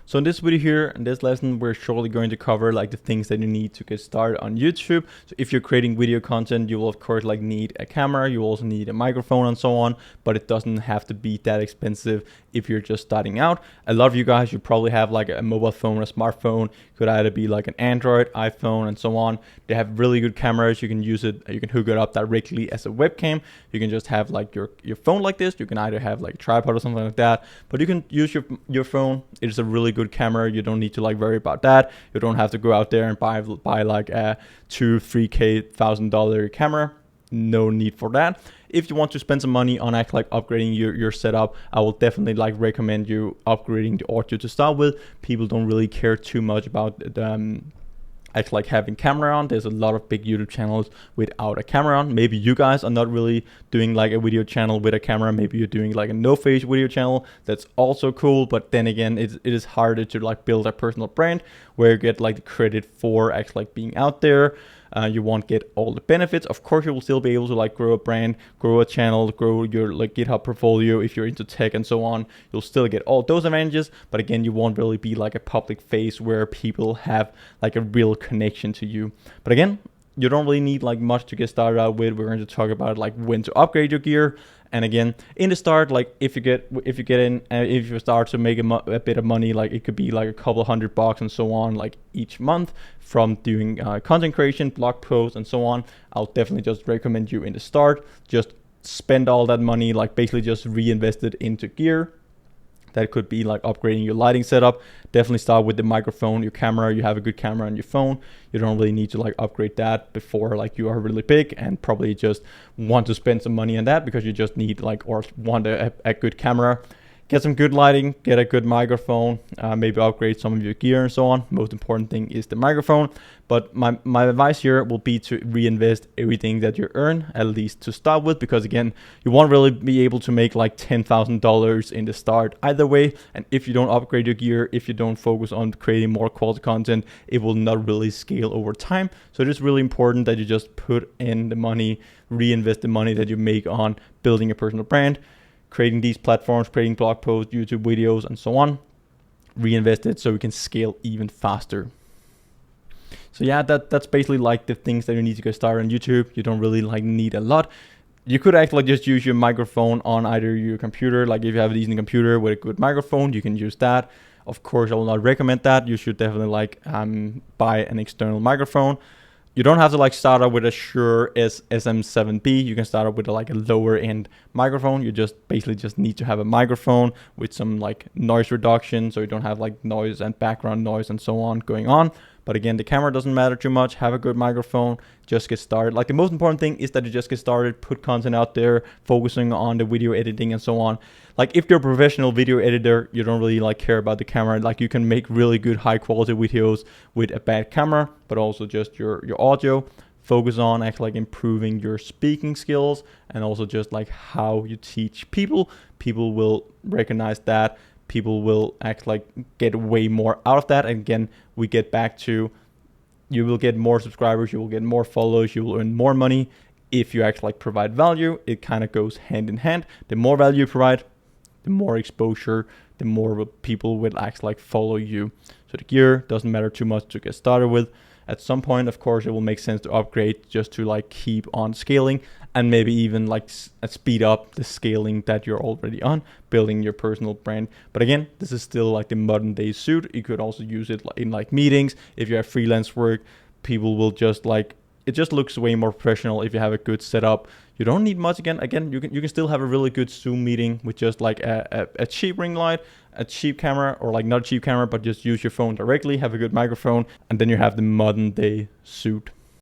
So in this video here, in this lesson, we're shortly going to cover like the things that you need to get started on YouTube. So if you're creating video content, you will of course like need a camera, you also need a microphone and so on, but it doesn't have to be that expensive if you're just starting out. A lot of you guys, you probably have like a mobile phone, a smartphone, could either be like an Android, iPhone, and so on. They have really good cameras. You can use it, you can hook it up directly as a webcam. You can just have like your phone like this. You can either have like a tripod or something like that, but you can use your phone. It is a really good camera. You don't need to like worry about that. You don't have to go out there and buy like a $2,000-$3,000 camera. No need for that. If you want to spend some money on like upgrading your setup, I will definitely like recommend you upgrading the audio to start with. People don't really care too much about the actually like having camera on. There's a lot of big YouTube channels without a camera on. Maybe you guys are not really doing like a video channel with a camera. Maybe you're doing like a no face video channel. That's also cool. But then again, it is harder to like build a personal brand where you get like the credit for actually like being out there. You won't get all the benefits. Of course, you will still be able to like grow a brand, grow a channel, grow your like GitHub portfolio. If you're into tech and so on, you'll still get all those advantages. But again, you won't really be like a public face where people have like a real connection to you. But again, you don't really need like much to get started out with. We're going to talk about like when to upgrade your gear. And again, in the start, like if you start to make a bit of money, like it could be like a couple $100 and so on, like each month from doing content creation, blog posts and so on. I'll definitely just recommend you in the start, just spend all that money, like basically just reinvest it into gear. That could be like upgrading your lighting setup. Definitely start with the microphone, your camera. You have a good camera on your phone. You don't really need to like upgrade that before like you are really big, and probably just want to spend some money on that because you just need like or want a good camera. Get some good lighting, get a good microphone, maybe upgrade some of your gear and so on. Most important thing is the microphone. But my advice here will be to reinvest everything that you earn, at least to start with, because again, you won't really be able to make like $10,000 in the start either way. And if you don't upgrade your gear, if you don't focus on creating more quality content, it will not really scale over time. So it is really important that you just put in the money, reinvest the money that you make on building a personal brand, creating these platforms, creating blog posts, YouTube videos, and so on. Reinvest it so we can scale even faster. So yeah, that's basically like the things that you need to get started on YouTube. You don't really like need a lot. You could actually just use your microphone on either your computer. Like if you have a decent computer with a good microphone, you can use that. Of course, I will not recommend that. You should definitely like buy an external microphone. You don't have to like start up with a Shure SM7B. You can start up with like a lower end microphone. You just basically just need to have a microphone with some like noise reduction, so you don't have like noise and background noise and so on going on. But again, the camera doesn't matter too much. Have a good microphone, just get started. Like the most important thing is that you just get started, put content out there, focusing on the video editing and so on. Like if you're a professional video editor, you don't really like care about the camera. Like you can make really good high quality videos with a bad camera, but also just your audio. Focus on actually like improving your speaking skills and also just like how you teach people. People will recognize that. People will act like get way more out of that. And again, we get back to you will get more subscribers, you will get more followers, you will earn more money if you actually like provide value. It kind of goes hand in hand. The more value you provide, the more exposure, the more people will actually like follow you. So the gear doesn't matter too much to get started with. At some point, of course, it will make sense to upgrade just to like keep on scaling and maybe even like speed up the scaling that you're already on, building your personal brand. But again, this is still like the modern day suit. You could also use it in like meetings. If you have freelance work, people will just like, it just looks way more professional if you have a good setup. You don't need much. Again, you can still have a really good Zoom meeting with just like a cheap ring light, a cheap camera, or like not a cheap camera, but just use your phone directly, have a good microphone, and then you have the modern day suit.